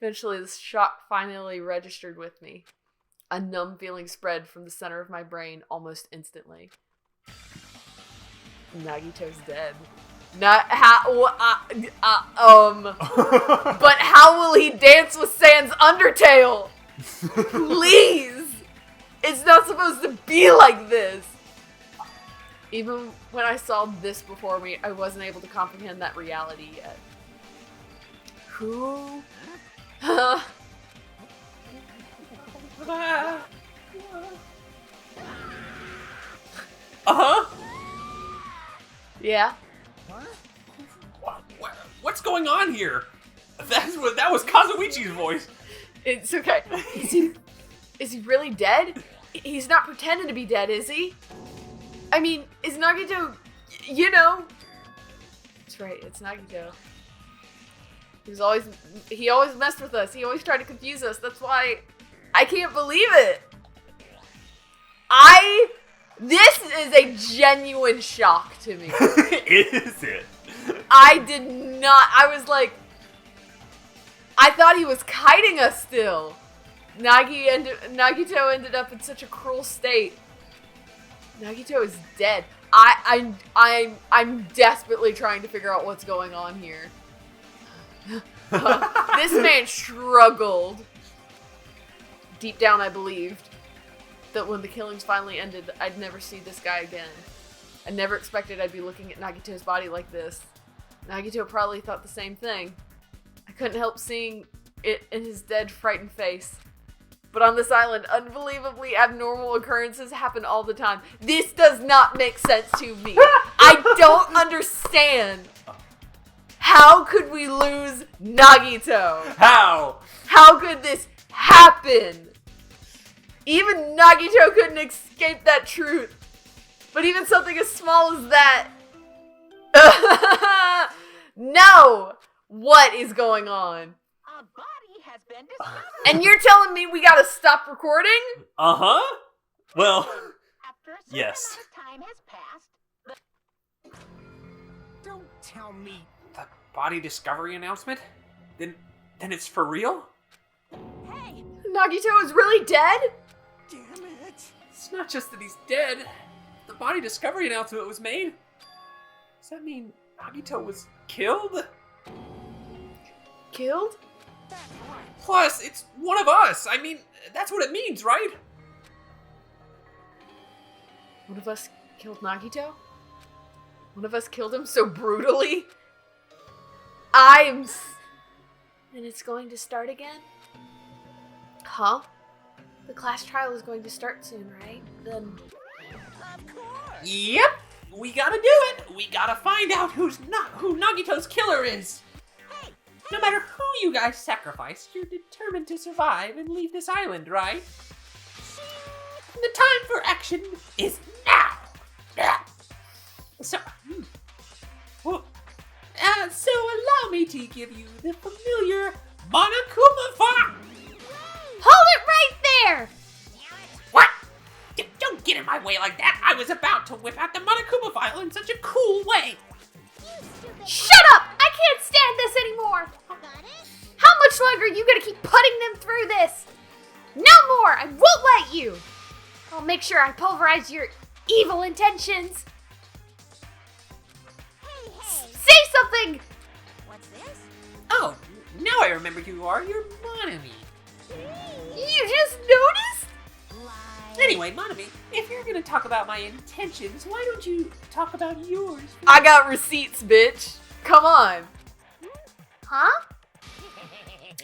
Eventually, the shock finally registered with me. A numb feeling spread from the center of my brain almost instantly. Nagito's dead. Not how. But how will he dance with Sans Undertale? Please! It's not supposed to be like this! Even when I saw this before me, I wasn't able to comprehend that reality yet. Who? Yeah? What's going on here? That was Kazuichi's voice. It's okay. Is he really dead? He's not pretending to be dead, is he? I mean, is Nagito, you know? That's right, it's Nagito. He always messed with us. He always tried to confuse us. That's why I can't believe it. This is a genuine shock to me. Is it? I did not, I thought he was kiting us still. Nagito ended up in such a cruel state. Nagito is dead. I'm desperately trying to figure out what's going on here. This man struggled. Deep down, I believed that when the killings finally ended, I'd never see this guy again. I never expected I'd be looking at Nagito's body like this. Nagito probably thought the same thing. I couldn't help seeing it in his dead, frightened face. But on this island, unbelievably abnormal occurrences happen all the time. This does not make sense to me. I don't understand. How could we lose Nagito? How? How could this happen? Even Nagito couldn't escape that truth. But even something as small as that... No! What is going on? A body has been discovered. And you're telling me we gotta stop recording? Uh-huh. Well, After a certain yes. amount of time has passed, Don't tell me. The body discovery announcement? Then it's for real? hey, Nagito is really dead? Damn it. It's not just that he's dead. The body discovery announcement was made. Does that mean Nagito was killed? Killed? That's right. Plus, it's one of us. I mean, that's what it means, right? One of us killed Nagito? One of us killed him so brutally? And it's going to start again? Huh? The class trial is going to start soon, right? Then... of course. Yep. We gotta do it. We gotta find out who Nagito's killer is. No matter who you guys sacrifice, you're determined to survive and leave this island, right? The time for action is now. So allow me to give you the familiar Monokuma Fire. Hold it right there! What? Don't get in my way like that. I was about to whip out the Monokuma file in such a cool way. Shut up! I can't stand this anymore! How much longer are you gonna keep putting them through this? No more! I won't let you! I'll make sure I pulverize your evil intentions. Say something! What's this? Oh, now I remember who you are. You're Monami. You just noticed? Anyway, Monami, if you're gonna talk about my intentions, why don't you talk about yours? I got receipts, bitch. Come on. Huh?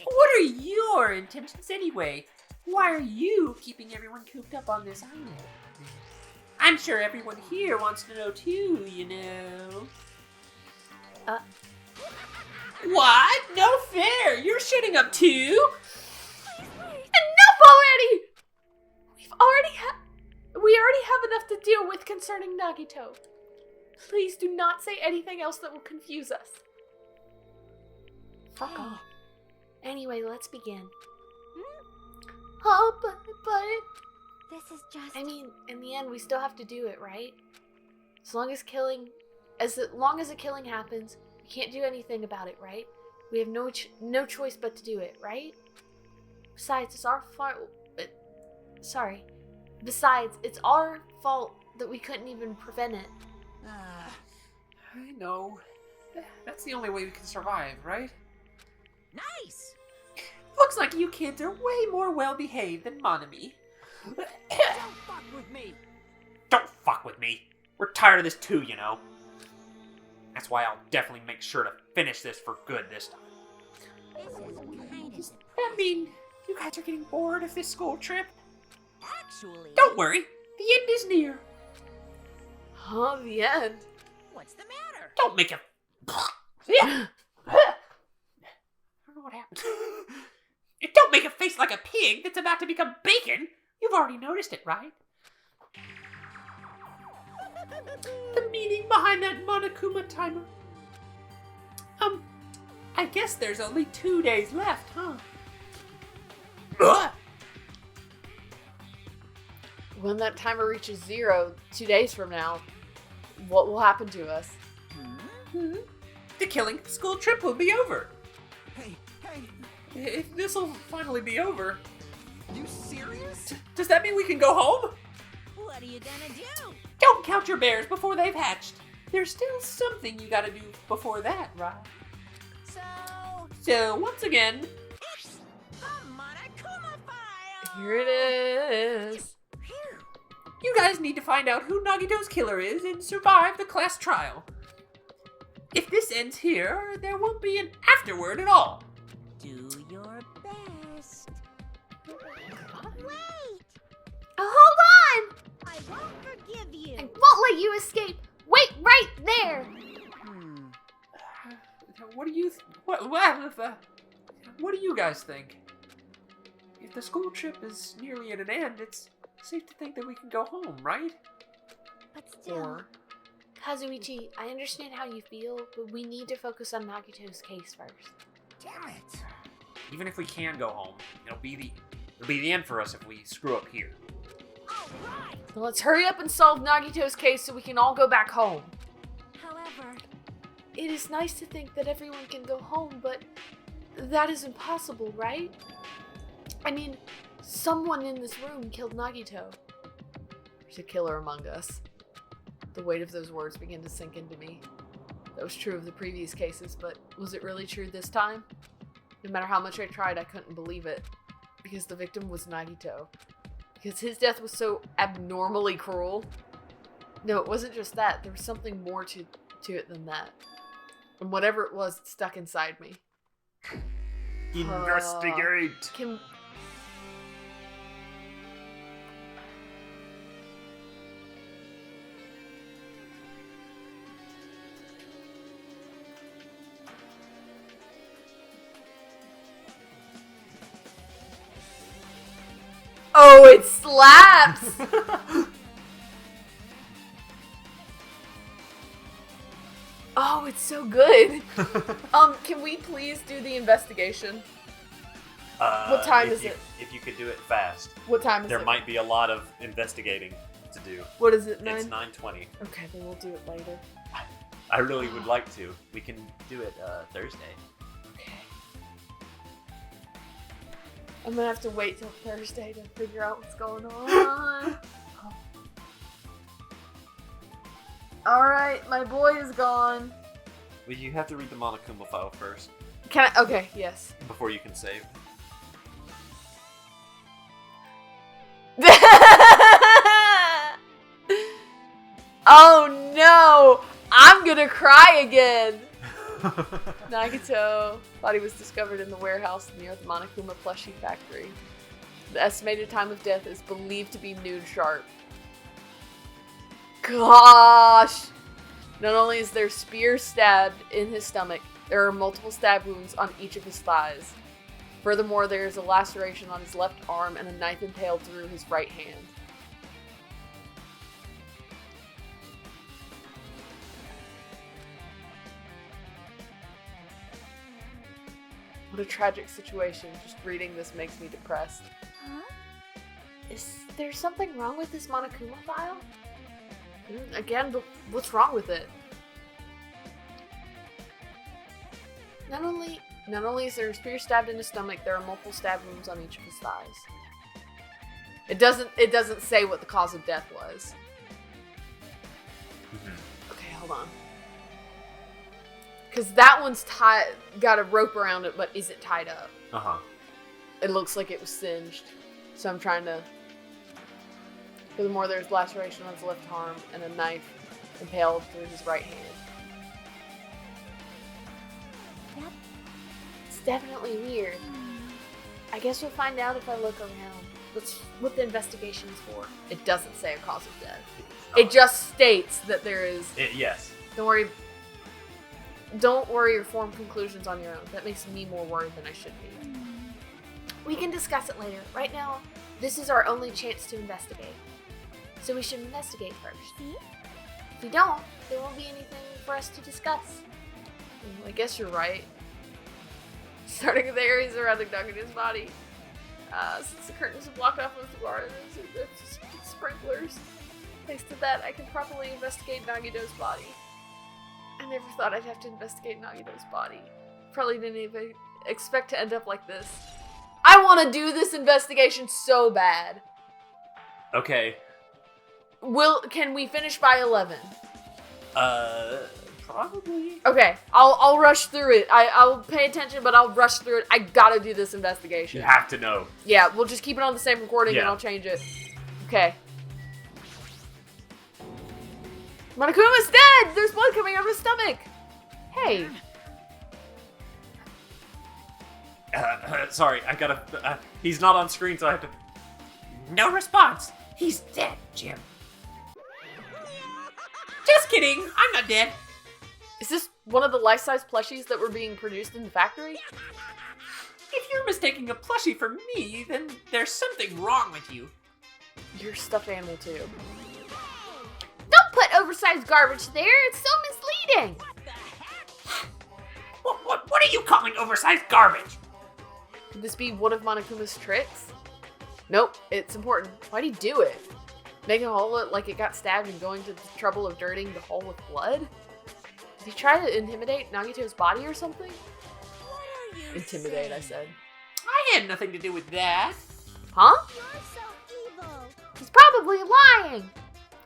What are your intentions anyway? Why are you keeping everyone cooped up on this island? I'm sure everyone here wants to know too, you know. What? No fair! You're shooting up too? Enough already! We already have enough to deal with concerning Nagito. Please do not say anything else that will confuse us. Fuck off. Anyway, let's begin. Oh, but... This is just... I mean, in the end, we still have to do it, right? As long as a killing happens, we can't do anything about it, right? We have no choice but to do it, right? Besides, it's our fault. Sorry. Besides, it's our fault that we couldn't even prevent it. I know. That's the only way we can survive, right? Nice! Looks like you kids are way more well-behaved than Monami. Don't fuck with me! Don't fuck with me. We're tired of this too, you know. That's why I'll definitely make sure to finish this for good this time. This is kind Does that mean you guys are getting bored of this school trip? Actually, Don't worry, the end is near. Huh, the end. what's the matter? Don't make it. I don't know what happened. Don't make a face like a pig that's about to become bacon. You've already noticed it, right? The meaning behind that Monokuma timer. I guess there's only 2 days left, huh? Ugh. When that timer reaches 0, 2 days from now, what will happen to us? The killing school trip will be over. Hey, If this will finally be over, you serious? does that mean we can go home? What are you gonna do? Don't count your bears before they've hatched. There's still something you gotta do before that, right? So, once again, It's a Monokuma file! Here it is. you guys need to find out who Nagito's killer is and survive the class trial. If this ends here, there won't be an afterward at all. Do your best. Wait! Hold on! I won't forgive you. I won't let you escape. Wait right there. What do you what do you guys think? If the school trip is nearly at an end, it's safe to think that we can go home, right? But still, Or Kazuichi, I understand how you feel, but we need to focus on Nagito's case first. Damn it! Even if we can go home, it'll be the end for us if we screw up here. All right. so let's hurry up and solve Nagito's case so we can all go back home. However, It is nice to think that everyone can go home, but that is impossible, right? I mean, someone in this room killed Nagito. There's a killer among us. The weight of those words began to sink into me. That was true of the previous cases, but was it really true this time? No matter how much I tried, I couldn't believe it. Because the victim was Nagito. Because his death was so abnormally cruel. No, it wasn't just that. There was something more to it than that. And whatever it was, it stuck inside me. Investigate! Can... Oh, it slaps! Oh, it's so good. Can we please do the investigation? What time is it? If you could do it fast, What time is there it? might be a lot of investigating to do. What is it, 9? It's 9:20. Okay, then we'll do it later. I really would like to. We can do it Thursday. Okay. I'm gonna have to wait till Thursday to figure out what's going on. Alright, my boy is gone. Well, you have to read the Monokuma file first Can I? Okay, yes. before you can save. Oh no! I'm gonna cry again! Nagito body was discovered in the warehouse near the Monokuma plushie factory. The estimated time of death is believed to be noon sharp. Gosh! Not only is there spear stabbed in his stomach, there are multiple stab wounds on each of his thighs. Furthermore, there is a laceration on his left arm and a knife impaled through his right hand. What a tragic situation. Just reading this makes me depressed. Huh? Is there something wrong with this Monokuma file? Again, but what's wrong with it? Not only Not only is there a spear stabbed in his stomach, there are multiple stab wounds on each of his thighs. It doesn't say what the cause of death was. Okay, hold on. Because that one's got a rope around it, but isn't tied up. Uh-huh. It looks like it was singed. So I'm trying to... Furthermore, there's laceration on his left arm and a knife impaled through his right hand. Yep. It's definitely weird. I guess we'll find out if I look around. That's what the investigation is for. It doesn't say a cause of death. It just states that there is... Yes. Don't worry or form conclusions on your own. That makes me more worried than I should be. We can discuss it later. Right now, this is our only chance to investigate. So we should investigate first. If we don't, there won't be anything for us to discuss. I guess you're right. Starting with the areas surrounding Nagito's body. Since the curtains are blocked off with bars and sprinklers, thanks to that, I can properly investigate Nagito's body. I never thought I'd have to investigate Nagito's body. Probably didn't even expect to end up like this. I want to do this investigation so bad. Okay. Can we finish by 11? Probably. Okay, I'll rush through it. I'll pay attention, but I'll rush through it. I gotta do this investigation. You have to know. Yeah, we'll just keep it on the same recording and Yeah. I'll change it. Okay. Monokuma's dead! There's blood coming out of his stomach! Hey. Sorry, I gotta... he's not on screen, so I have to... No response. He's dead, Jim. Just kidding. I'm not dead. Is this one of the life-size plushies that were being produced in the factory? If you're mistaking a plushie for me, then there's something wrong with you. You're a stuffed animal too. Don't put oversized garbage there. It's so misleading. What are you calling oversized garbage? Could this be one of Monokuma's tricks? Nope, it's important. Why'd he do it? Make a hole look like it got stabbed and going to the trouble of dirtying the hole with blood? Did he try to intimidate Nagito's body or something? Intimidate, I said. I had nothing to do with that. Huh? You're so evil. He's probably lying.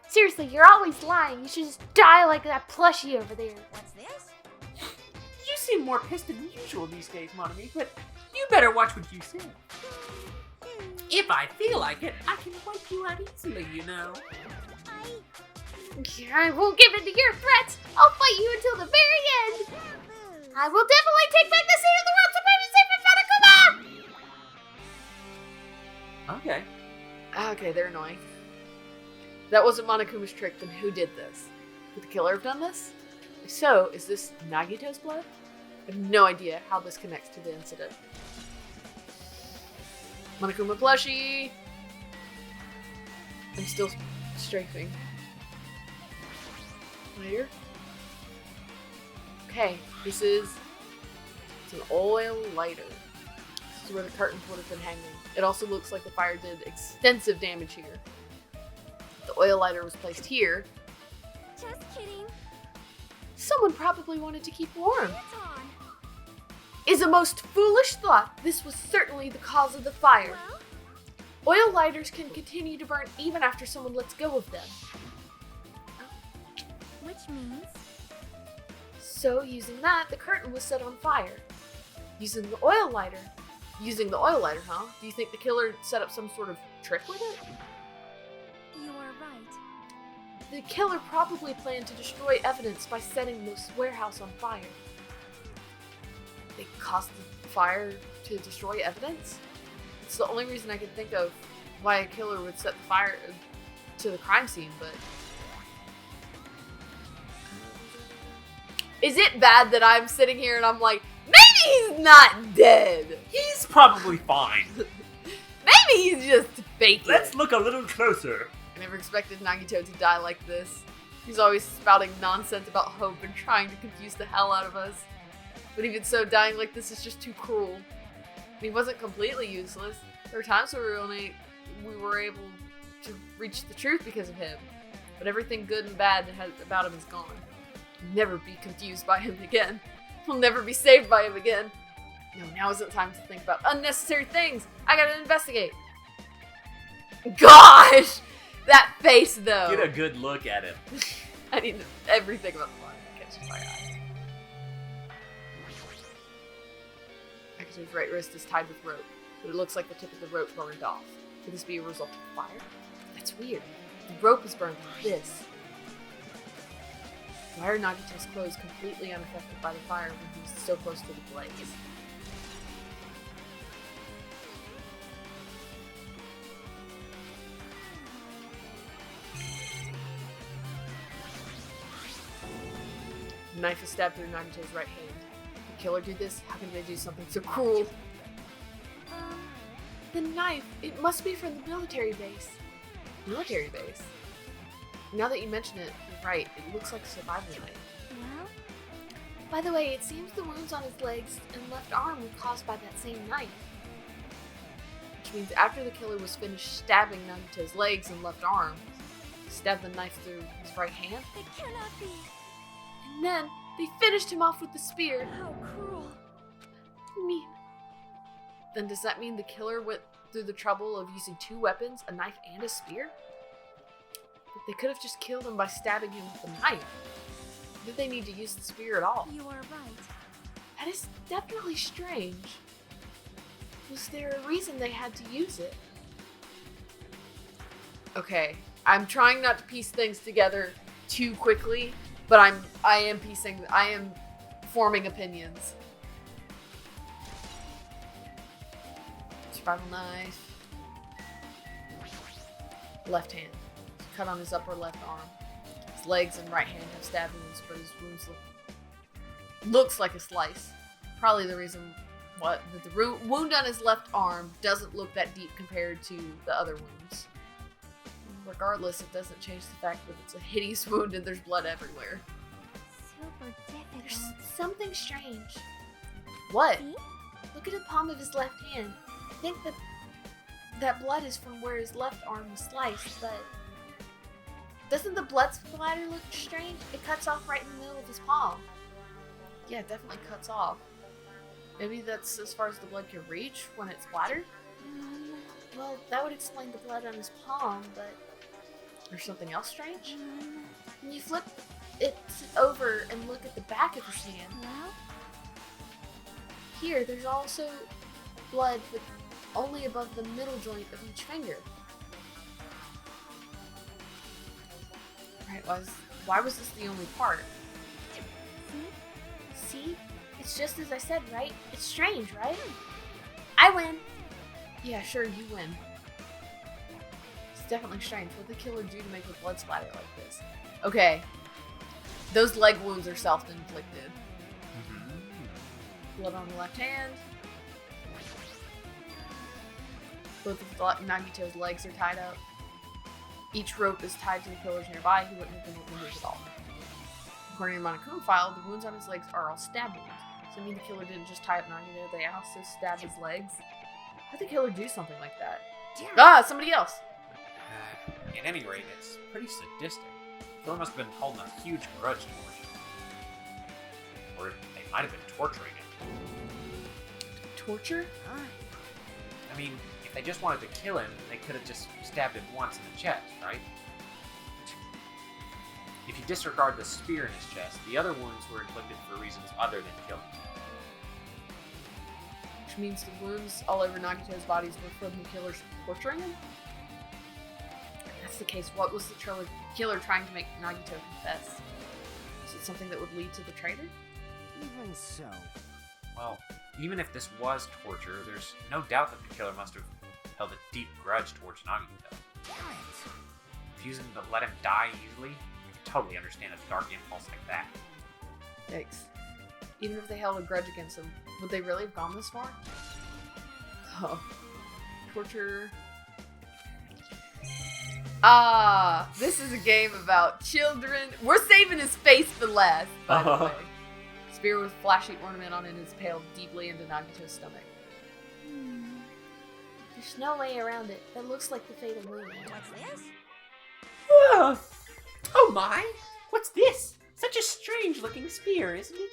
Seriously, you're always lying. You should just die like that plushie over there. What's this? You seem more pissed than usual these days, Monomi, but you better watch what you say. If I feel like it, I can wipe you out easily, you know. I won't give in to your threats. I'll fight you until the very end. I will definitely take back the seat of the world supremacy for Monokuma! Okay. Okay, they're annoying. If that wasn't Monokuma's trick, then who did this? Could the killer have done this? If so, is this Nagito's blood? I have no idea how this connects to the incident. Monokuma plushie! I'm still strafing. Later. Okay, it's an oil lighter. This is where the curtains would have been hanging. It also looks like the fire did extensive damage here. The oil lighter was placed here. Just kidding. Someone probably wanted to keep warm. It's on. Is a most foolish thought. This was certainly the cause of the fire. Well, Oil lighters can continue to burn even after someone lets go of them. which means So, using that, the curtain was set on fire. Using the oil lighter, huh? Do you think the killer set up some sort of trick with it? you are right. The killer probably planned to destroy evidence by setting this warehouse on fire. They caused the fire to destroy evidence? It's the only reason I could think of why a killer would set the fire to the crime scene, but... Is it bad that I'm sitting here and I'm like, maybe he's not dead? He's probably fine. Maybe he's just faking Let's it. look a little closer. I never expected Nagito to die like this. He's always spouting nonsense about hope and trying to confuse the hell out of us. But even so, dying like this is just too cruel. He wasn't completely useless. There were times where we were able to reach the truth because of him. But everything good and bad about him is gone. We'll never be confused by him again. We'll never be saved by him again. No, now isn't time to think about unnecessary things. I gotta investigate. Gosh! That face, though. Get a good look at him. I need everything about the line that catches my eye. Akito's right wrist is tied with rope, but it looks like the tip of the rope burned off. Could this be a result of fire? That's weird. The rope is burned like this. Why are Nagito's clothes completely unaffected by the fire when he's so close to the blaze? The knife is stabbed through Nagito's right hand. The killer did this? How can they do something so cruel? The knife! It must be from the military base. Military base? Now that you mention it, you're right. It looks like a survival knife. Well, by the way, it seems the wounds on his legs and left arm were caused by that same knife. Which means after the killer was finished stabbing Nagito's legs and left arm, he stabbed the knife through his right hand, It cannot be. and then they finished him off with the spear. How cruel. Mean. Then does that mean the killer went through the trouble of using two weapons, a knife and a spear? But they could have just killed him by stabbing him with the knife. Did they need to use the spear at all? You are right. That is definitely strange. Was there a reason they had to use it? Okay, I'm trying not to piece things together too quickly, but I am forming opinions. Survival knife. Left hand. Cut on his upper left arm. His legs and right hand have stab wounds, but his wounds looks like a slice. Probably the reason that the wound on his left arm doesn't look that deep compared to the other wounds. Regardless, it doesn't change the fact that it's a hideous wound and there's blood everywhere. Super There's difficult. something strange. What? See? Look at the palm of his left hand. I think that blood is from where his left arm was sliced, but doesn't the blood splatter look strange? It cuts off right in the middle of his palm. Yeah, it definitely cuts off. Maybe that's as far as the blood can reach when it's splattered? Well, that would explain the blood on his palm, but Or something else strange? when you flip it over and look at the back of his hand, Well, here there's also blood, but only above the middle joint of each finger. Right, why was this the only part? See? It's just as I said, right? It's strange, right? I win. Yeah, sure, you win. It's definitely strange. What did the killer do to make the blood splatter like this? Okay. Those leg wounds are self-inflicted. Blood on the left hand. Both of Nagito's legs are tied up. Each rope is tied to the pillars nearby. He wouldn't have been able to move at all. According to the Monokuma file, the wounds on his legs are all stab wounds. Does that mean the killer didn't just tie up Nagito, they also stabbed his legs? How'd the killer do something like that? Ah, somebody else! At any rate, it's pretty sadistic. Killer must have been holding a huge grudge towards him. Or they might have been torturing him. Torture? I mean, if they just wanted to kill him, they could have just stabbed him once in the chest, right? If you disregard the spear in his chest, the other wounds were inflicted for reasons other than killing. Which means the wounds all over Nagito's bodies were from the killers torturing him? If that's the case, what was the killer trying to make Nagito confess? Is it something that would lead to the traitor? Even so. Well, even if this was torture, there's no doubt that the killer must have held a deep grudge towards Nagito. Damn it. Refusing to let him die easily, I can totally understand a dark impulse like that. Yikes. Even if they held a grudge against him, would they really have gone this far? Oh. Torture. Ah, this is a game about children. We're saving his face for last, by the way. Spear with flashy ornament on it is paled deeply into Nagito's stomach. There's no way around it. That looks like the fatal wound. what's this? Oh my! What's this? Such a strange looking spear, isn't it?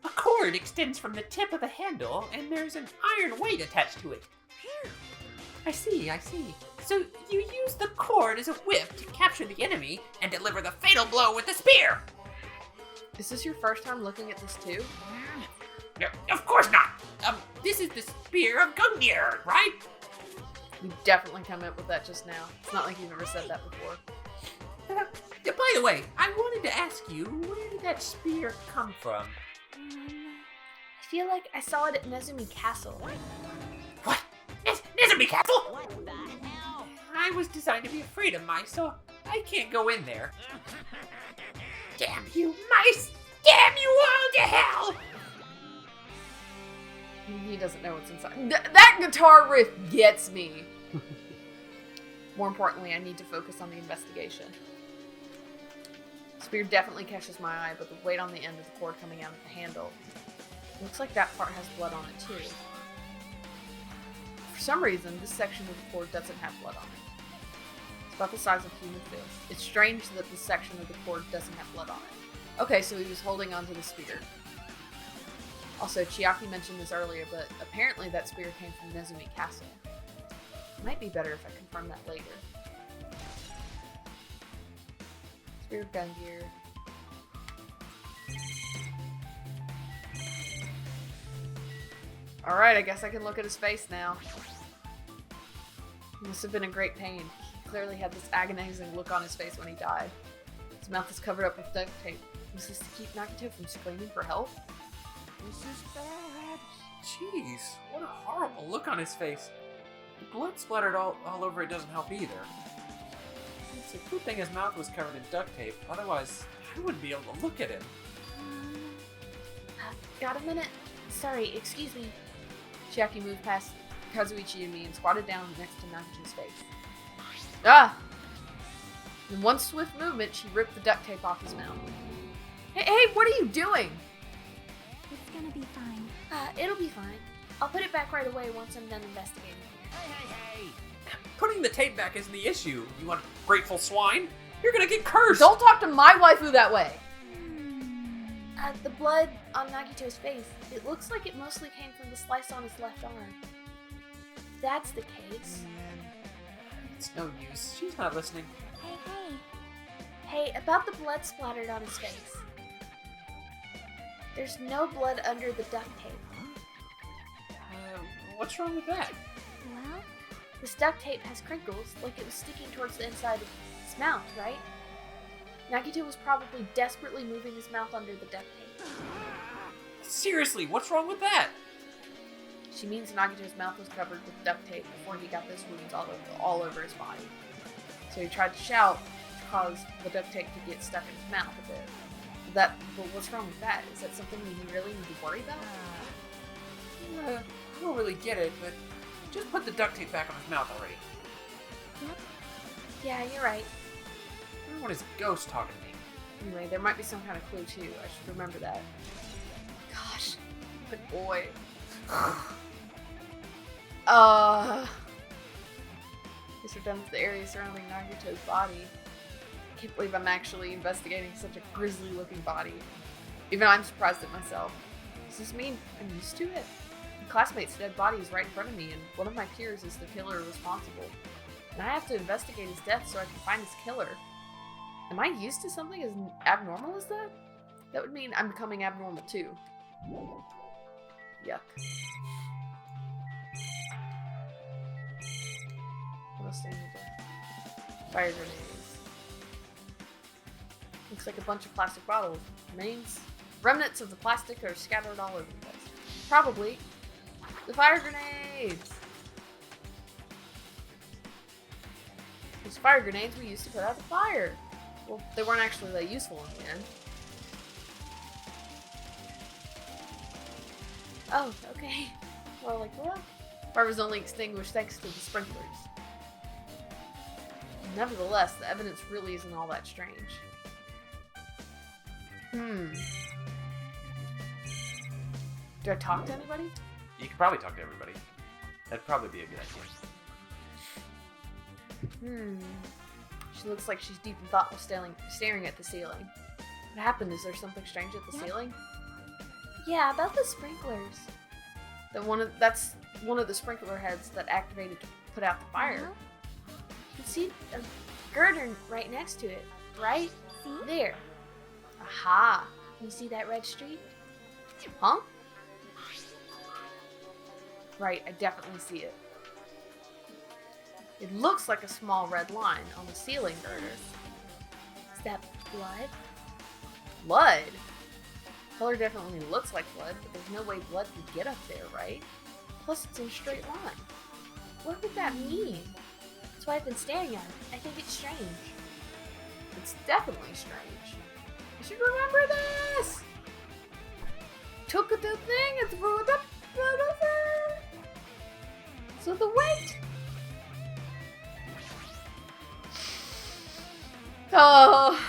A cord extends from the tip of the handle, and there's an iron weight attached to it. I see. So you use the cord as a whip to capture the enemy and deliver the fatal blow with the spear. Is this your first time looking at this too? No, of course not. This is the spear of Gungnir, right? You definitely come up with that just now. It's not like you've ever said that before. By the way, I wanted to ask you, where did that spear come from? I feel like I saw it at Nezumi Castle. What? Nezumi Castle? What the hell? I was designed to be afraid of mice, so I can't go in there. Damn you, mice! Damn you all to hell! He doesn't know what's inside. That guitar riff gets me. More importantly, I need to focus on the investigation. Spear definitely catches my eye, but the weight on the end of the cord coming out of the handle. Looks like that part has blood on it too. For some reason, this section of the cord doesn't have blood on it. It's about the size of a human fist. It's strange that this section of the cord doesn't have blood on it. Okay, so he was holding onto the spear. Also, Chiaki mentioned this earlier, but apparently that spear came from Nezumi Castle. It might be better if I confirm that later. Spear of Gungnir. Alright, I guess I can look at his face now. He must have been in great pain. He clearly had this agonizing look on his face when he died. His mouth is covered up with duct tape. Was this to keep Nagito from screaming for help? This is bad. Jeez, what a horrible look on his face. The blood splattered all over it doesn't help either. It's a good thing his mouth was covered in duct tape, otherwise I wouldn't be able to look at him. Got a minute? Sorry, excuse me. Chiaki moved past Kazuichi and me and squatted down next to Nagito's face. Ah! In one swift movement, she ripped the duct tape off his mouth. Hey, what are you doing? It's gonna be fine. It'll be fine. I'll put it back right away once I'm done investigating. Hey. Putting the tape back isn't the issue, you ungrateful swine. You're gonna get cursed! Don't talk to my waifu that way! The blood on Nagito's face, it looks like it mostly came from the slice on his left arm. If that's the case. It's no use. She's not listening. Hey, about the blood splattered on his face. There's no blood under the duct tape. What's wrong with that? Well, This duct tape has crinkles, like it was sticking towards the inside of his mouth, right? Nagito was probably desperately moving his mouth under the duct tape. Seriously, what's wrong with that? She means Nagito's mouth was covered with duct tape before he got those wounds all over his body. So he tried to shout to cause the duct tape to get stuck in his mouth a bit. But what's wrong with that? Is that something we really need to worry about? I don't really get it, but just put the duct tape back on his mouth already. Yeah, you're right. I don't want his ghost talking to me. Anyway, there might be some kind of clue too. I should remember that. Gosh, good boy. Guess we're done with the area surrounding Nagito's body. I can't believe I'm actually investigating such a grisly looking body. Even I'm surprised at myself. Does this mean I'm used to it? My classmate's dead body is right in front of me, and one of my peers is the killer responsible. And I have to investigate his death so I can find his killer. Am I used to something as abnormal as that? That would mean I'm becoming abnormal too. Yuck. What else do I need to... Fire grenades. Looks like a bunch of plastic bottles. Remnants of the plastic are scattered all over the place. Probably the fire grenades! Those fire grenades we used to put out the fire. Well, they weren't actually that useful in the end. Oh, okay. Well, fire was only extinguished thanks to the sprinklers. Nevertheless, the evidence really isn't all that strange. Do I talk to anybody? You could probably talk to everybody. That'd probably be a good idea. She looks like she's deep in thought while staring at the ceiling. What happened? Is there something strange at the ceiling? Yeah, about the sprinklers. That's one of the sprinkler heads that activated to put out the fire. You can see a girder right next to it. Right there. Aha. You see that red streak? Huh? Right, I definitely see it. It looks like a small red line on the ceiling girder. Is that blood? Blood? Color definitely looks like blood, but there's no way blood could get up there, right? Plus, it's in a straight line. What would that mean? That's why I've been staring at it. I think it's strange. It's definitely strange. I should remember this! Took the thing and threw it up over. So the weight. Oh.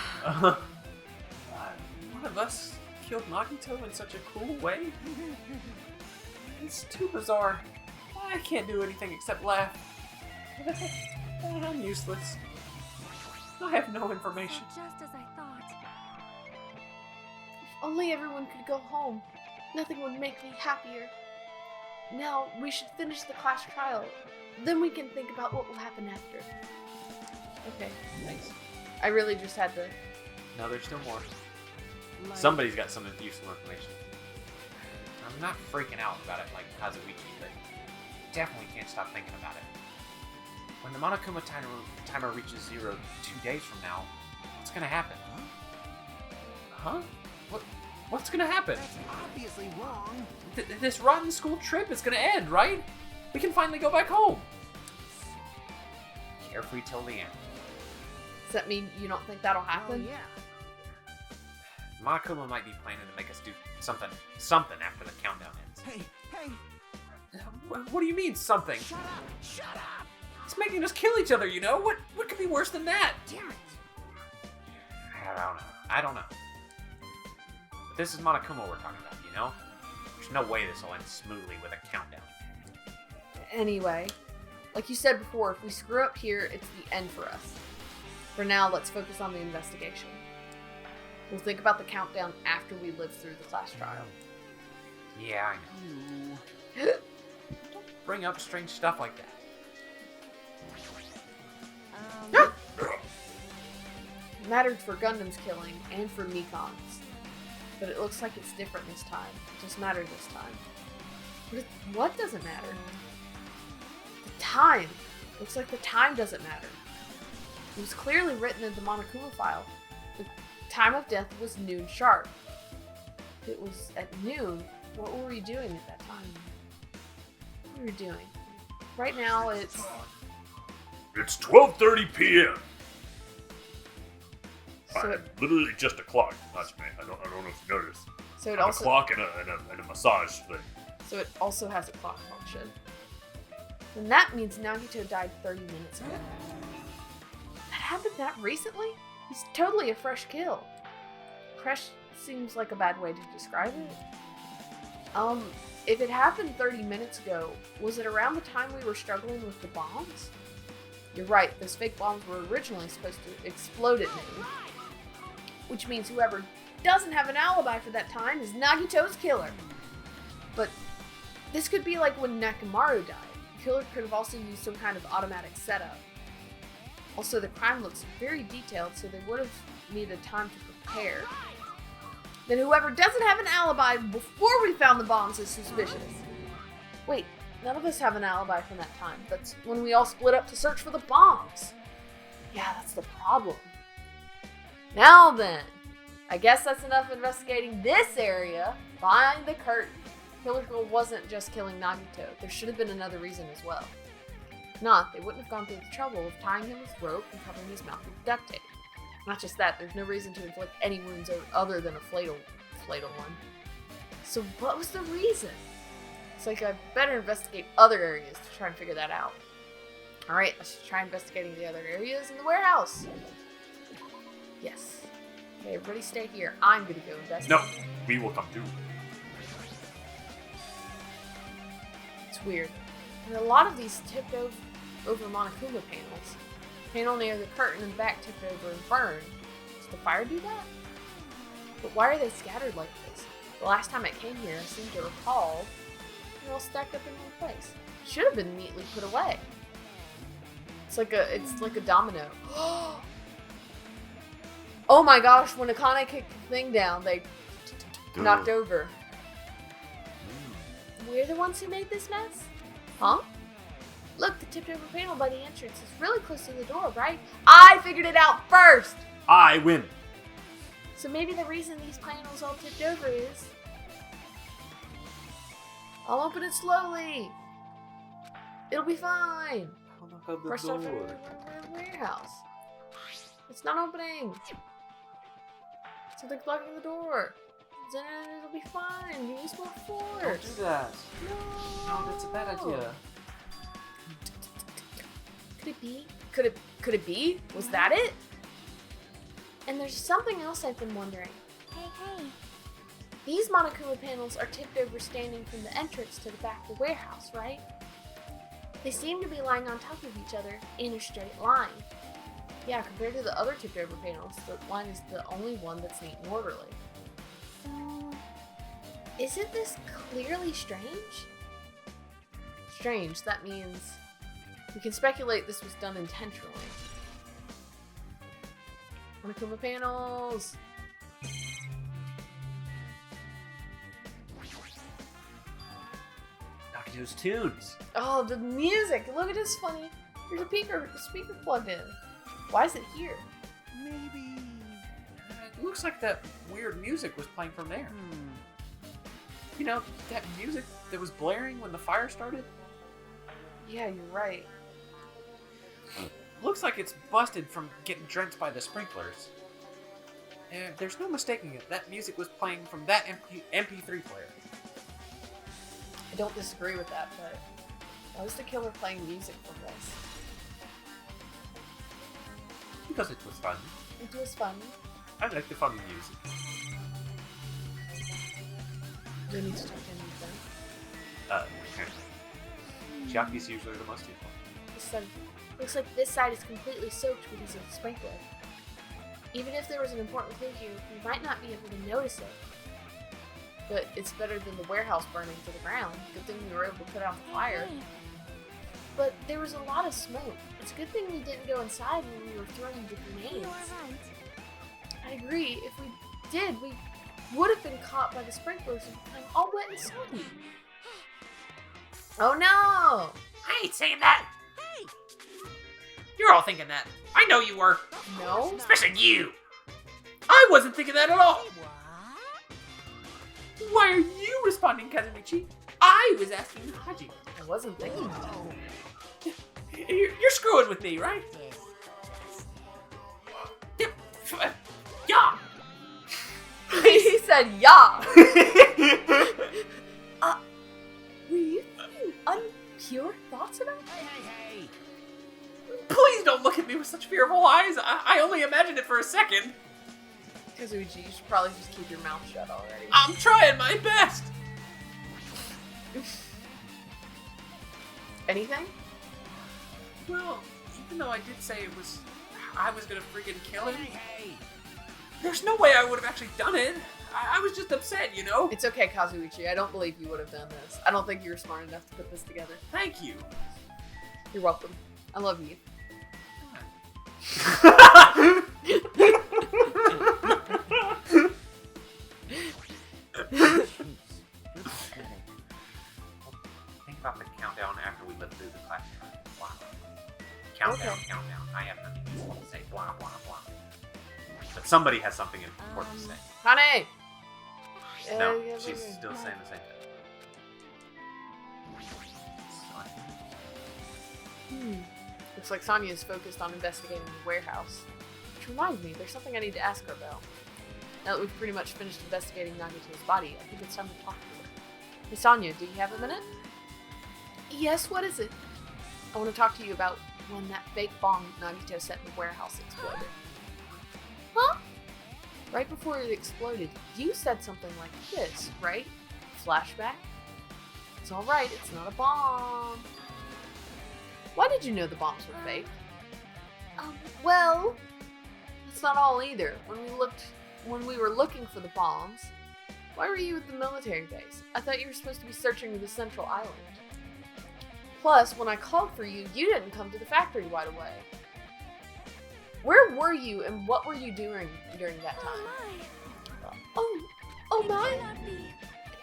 One of us killed Nagito in such a cool way? It's too bizarre. I can't do anything except laugh. I'm useless. I have no information. Just as I thought. If only everyone could go home. Nothing would make me happier. Now we should finish the class trial. Then we can think about what will happen after. Okay. Thanks. I really just had to. No, there's still more. Somebody's got some useful information. I'm not freaking out about it like Kazuichi, but definitely can't stop thinking about it. When the Monokuma timer reaches 0 2 days from now, what's gonna happen? Huh? What's gonna happen? That's obviously wrong. This rotten school trip is gonna end, right? We can finally go back home. Carefree till the end. Does that mean you don't think that'll Oh happen? yeah. Monokuma might be planning to make us do something after the countdown ends. Hey, What do you mean, something? shut up! Shut up! It's making us kill each other, you know? What could be worse than that? Damn it! I don't know. But this is Monokuma we're talking about, you know? There's no way this will end smoothly with a countdown. Anyway, like you said before, if we screw up here, it's the end for us. For now, let's focus on the investigation. We'll think about the countdown after we live through the class trial. Yeah, I know. Don't bring up strange stuff like that. It mattered for Gundam's killing and for Mikon's. But it looks like it's different this time. It doesn't matter this time. What doesn't matter? The time. Looks like the time doesn't matter. It was clearly written in the Monokuma file. The time of death was noon sharp. If it was at noon, what were we doing at that time? What were we doing? Right now it's... It's 12:30 p.m. So it, Literally just a clock. That's me. I don't know if you noticed. so it A also... clock and a massage thing. So it also has a clock function. And that means Nagito died 30 minutes ago. That happened that recently? He's totally a fresh kill. Fresh seems like a bad way to describe it. If it happened 30 minutes ago, was it around the time we were struggling with the bombs? You're right, those fake bombs were originally supposed to explode at noon. Which means whoever doesn't have an alibi for that time is Nagito's killer. But this could be like when Nekomaru died. The killer could have also used some kind of automatic setup. Also, the crime looks very detailed, so they would have needed time to prepare. Then whoever doesn't have an alibi before we found the bombs is suspicious. Wait, none of us have an alibi from that time. That's when we all split up to search for the bombs. Yeah, that's the problem. Now then, I guess that's enough investigating this area. Behind the curtain. Killer Girl wasn't just killing Nagito. There should have been another reason as well. If not, they wouldn't have gone through the trouble of tying him with rope and covering his mouth with duct tape. Not just that, there's no reason to inflict any wounds other than a flatal one. So what was the reason? It's like I better investigate other areas to try and figure that out. Alright, let's try investigating the other areas in the warehouse. Yes. Okay, everybody stay here. I'm gonna go investigate. No, we will come too. It's weird. And a lot of these tipped over Monokuma panels. Panel near the curtain in the back tipped over and burned. Does the fire do that? But why are they scattered like this? The last time I came here, I seem to recall they're all stacked up in one place. Should have been neatly put away. It's like a domino. Oh my gosh! When Akane kicked the thing down, they knocked over. We're the ones who made this mess? Huh? Look, the tipped over panel by the entrance is really close to the door, right? I figured it out first! I win. So maybe the reason these panels all tipped over is... I'll open it slowly. It'll be fine. I'll knock on the First off, door. the warehouse. It's not opening. Something's blocking the door. Then it'll be fine. Use more Don't force. do that. No. No, that's a bad idea. Could it be? Could it be? Was that it? And there's something else I've been wondering. Hey. These Monokuma panels are tipped over standing from the entrance to the back of the warehouse, right? They seem to be lying on top of each other in a straight line. Yeah, compared to the other tipped over panels, the line is the only one that's neat and orderly. So, Isn't this clearly strange? Strange, that means we can speculate this was done intentionally. Monokuma panels! Nagito's tunes. Oh, the music! Look at this funny. There's a speaker plugged in. Why is it here? Maybe. It looks like that weird music was playing from there. You know, that music that was blaring when the fire started? Yeah, you're right. Looks like it's busted from getting drenched by the sprinklers. And there's no mistaking it. That music was playing from that MP3 player. I don't disagree with that, but why was the killer playing music from this? Because it was fun. It was fun. I like the fun music. Do we need to talk to anything? Apparently. Chiaki's usually the most useful. This side, looks like this side is completely soaked because of the sprinkler. Even if there was an important clue here, we might not be able to notice it. But it's better than the warehouse burning to the ground. Good thing we were able to put out the fire. hey. But there was a lot of smoke. It's a good thing we didn't go inside when we were throwing the You grenades. are right. I agree. If we did, we would have been caught by the sprinklers and become all wet and soggy. Oh no! I ain't saying that! Hey! You're all thinking that. I know you were. No? Especially you! I wasn't thinking that at all! Why are you responding, Kazumichi? I was asking Haji. I wasn't thinking that. You're screwing with me, right? Yeah! He said, "Yeah." Were you thinking unpure thoughts about me? Hey. Please don't look at me with such fearful eyes. I only imagined it for a second. Kazuichi, you should probably just keep your mouth shut already. I'm trying my best. Anything? Well, even though I did say I was gonna freaking kill him, Hey. there's no way I would have actually done it. I was just upset, you know? It's okay, Kazuichi. I don't believe you would have done this. I don't think you were smart enough to put this together. Thank you. You're welcome. I love you. Think about the countdown after we lived through the classroom. Blah. Countdown, Okay. countdown. I have nothing useful to say. Blah, blah, blah. But somebody has something important to say. Honey! No, yeah, she's yeah. still saying the same thing. Looks like Sonya is focused on investigating the warehouse. Which reminds me, there's something I need to ask her about. Now that we've pretty much finished investigating Nagito's body, I think it's time to talk to her. Hey Sonya, do you have a minute? Yes, what is it? I want to talk to you about when that fake bomb Nagito set in the warehouse exploded. Huh? Right before it exploded, you said something like this, right? Flashback? It's alright, it's not a bomb. Why did you know the bombs were fake? Well, that's not all either. When we were looking for the bombs, Why were you at the military base? I thought you were supposed to be searching the central island. Plus, when I called for you, you didn't come to the factory right away. Where were you and what were you doing during that time? Oh my!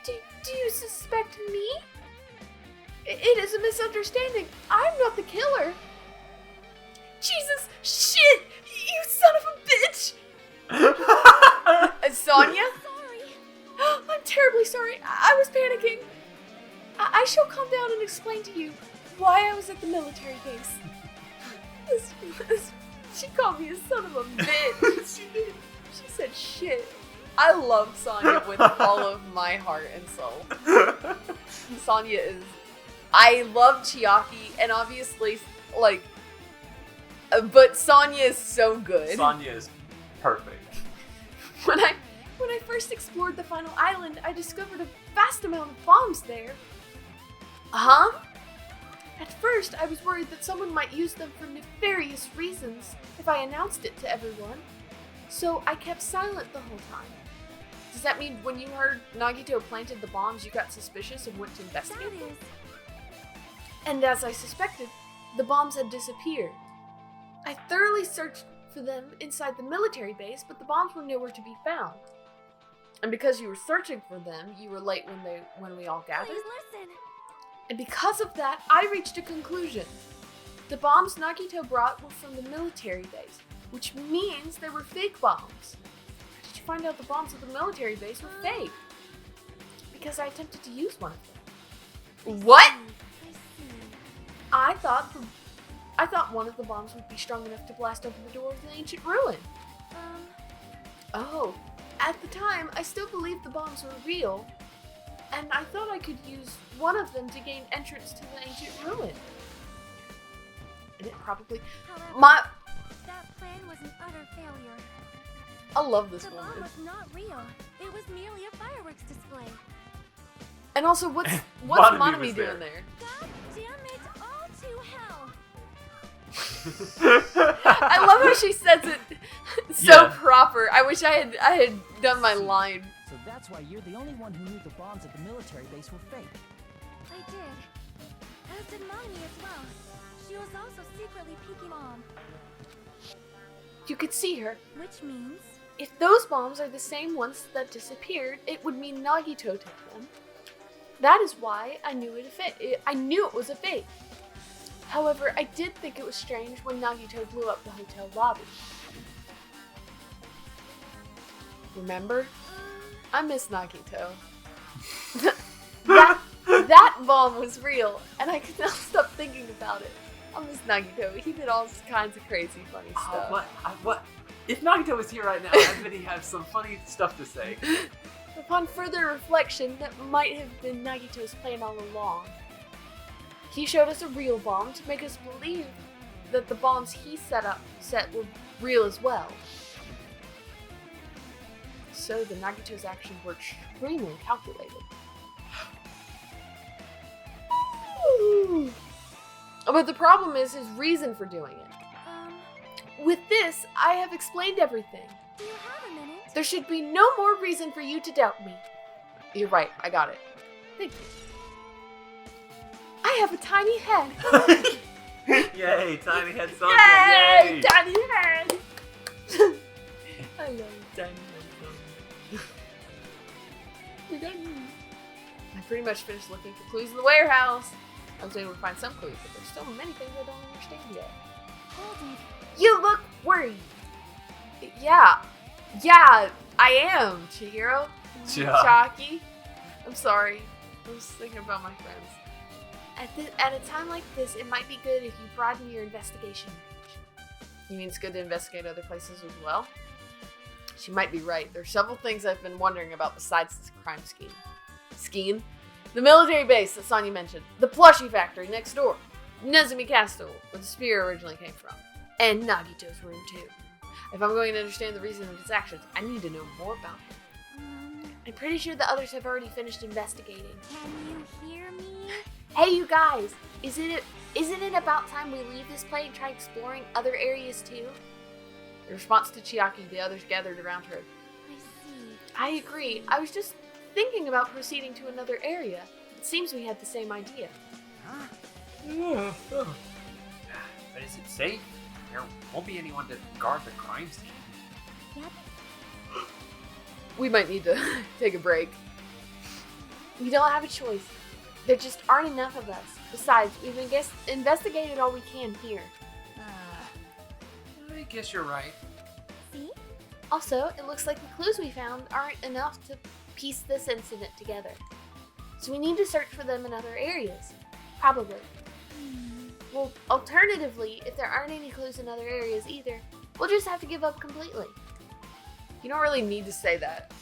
Do you suspect me? It is a misunderstanding. I'm not the killer. Jesus! Shit! You son of a bitch! Sonia? I'm terribly sorry. I was panicking. I shall calm down and explain to you why I was at the military base. She called me a son of a bitch. She said shit. I love Sonya with all of my heart and soul. Sonya is... I love Chiaki, and obviously, like... but Sonya is so good. Sonya is perfect. When I first explored the final island, I discovered a vast amount of bombs there. Huh? At first, I was worried that someone might use them for nefarious reasons if I announced it to everyone. So I kept silent the whole time. Does that mean when you heard Nagito planted the bombs, you got suspicious and went to investigate them? And as I suspected, the bombs had disappeared. I thoroughly searched for them inside the military base, but the bombs were nowhere to be found. And because you were searching for them, you were late when we all gathered. Please listen. And because of that, I reached a conclusion. The bombs Nagito brought were from the military base, which means they were fake bombs. How did you find out the bombs at the military base were fake? Because I attempted to use one of them. What? I see. I thought one of the bombs would be strong enough to blast open the door of the ancient ruin. Oh, at the time, I still believed the bombs were real, and I thought I could use one of them to gain entrance to the ancient ruin. And it probably... However, that plan was an utter failure. I love this The woman. bomb was not real. It was merely a fireworks display. And also, what's Monami Monami was doing there. there? God damn it all to hell. I love how she says it so Yeah. proper. I wish I had done my line. So that's why you're the only one who knew the bombs at the military base were fake. I did. As did Mommy as well. She was also secretly peeking Mom. You could see her. Which means... If those bombs are the same ones that disappeared, it would mean Nagito took them. That is why I knew I knew it was a fake. However, I did think it was strange when Nagito blew up the hotel lobby. Remember? I miss Nagito. that bomb was real, and I could not stop thinking about it. I miss Nagito. He did all kinds of crazy, funny stuff. What? If Nagito was here right now, I bet he'd have some funny stuff to say. Upon further reflection, that might have been Nagito's plan all along. He showed us a real bomb to make us believe that the bombs he set were real as well. So the Nagito's actions were extremely calculated. But the problem is his reason for doing it. With this, I have explained everything. Do you have a minute? There should be no more reason for you to doubt me. You're right, I got it. Thank you. I have a tiny head. Yay, tiny head Sonya. Yay! Yay! Tiny head! I love tiny head Sonya. We're done. I pretty much finished looking for clues in the warehouse. I was able to find some clues, but there's still many things I don't understand yet. Hold it. You look worried. Yeah, I am, Chihiro. Chaki. I'm sorry. I was thinking about my friends. At a time like this, it might be good if you broaden your investigation range. You mean it's good to investigate other places as well? She might be right. There are several things I've been wondering about besides this crime scheme. Scheme? The military base that Sonya mentioned. The plushie factory next door. Nezumi Castle, where the spear originally came from. And Nagito's room, too. If I'm going to understand the reason of his actions, I need to know more about him. I'm pretty sure the others have already finished investigating. Can you hear me? Hey, you guys! Isn't it about time we leave this place and try exploring other areas, too? In response to Chiaki, the others gathered around her. I see. I agree. I was just thinking about proceeding to another area. It seems we had the same idea. But is it safe? There won't be anyone to guard the crime scene. Yep. We might need to take a break. We don't have a choice. There just aren't enough of us. Besides, we've investigated all we can here. I guess you're right. See? Also, it looks like the clues we found aren't enough to piece this incident together. So we need to search for them in other areas. Probably. Well, alternatively, if there aren't any clues in other areas either, we'll just have to give up completely. You don't really need to say that.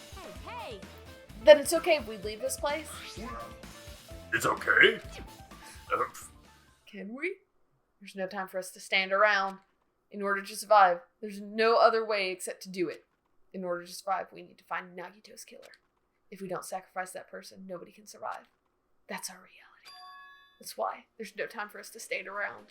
Hey, Then it's okay if we leave this place? It's okay. Can we? There's no time for us to stand around. In order to survive, there's no other way except to do it. In order to survive, we need to find Nagito's killer. If we don't sacrifice that person, nobody can survive. That's our reality. That's why there's no time for us to stand around.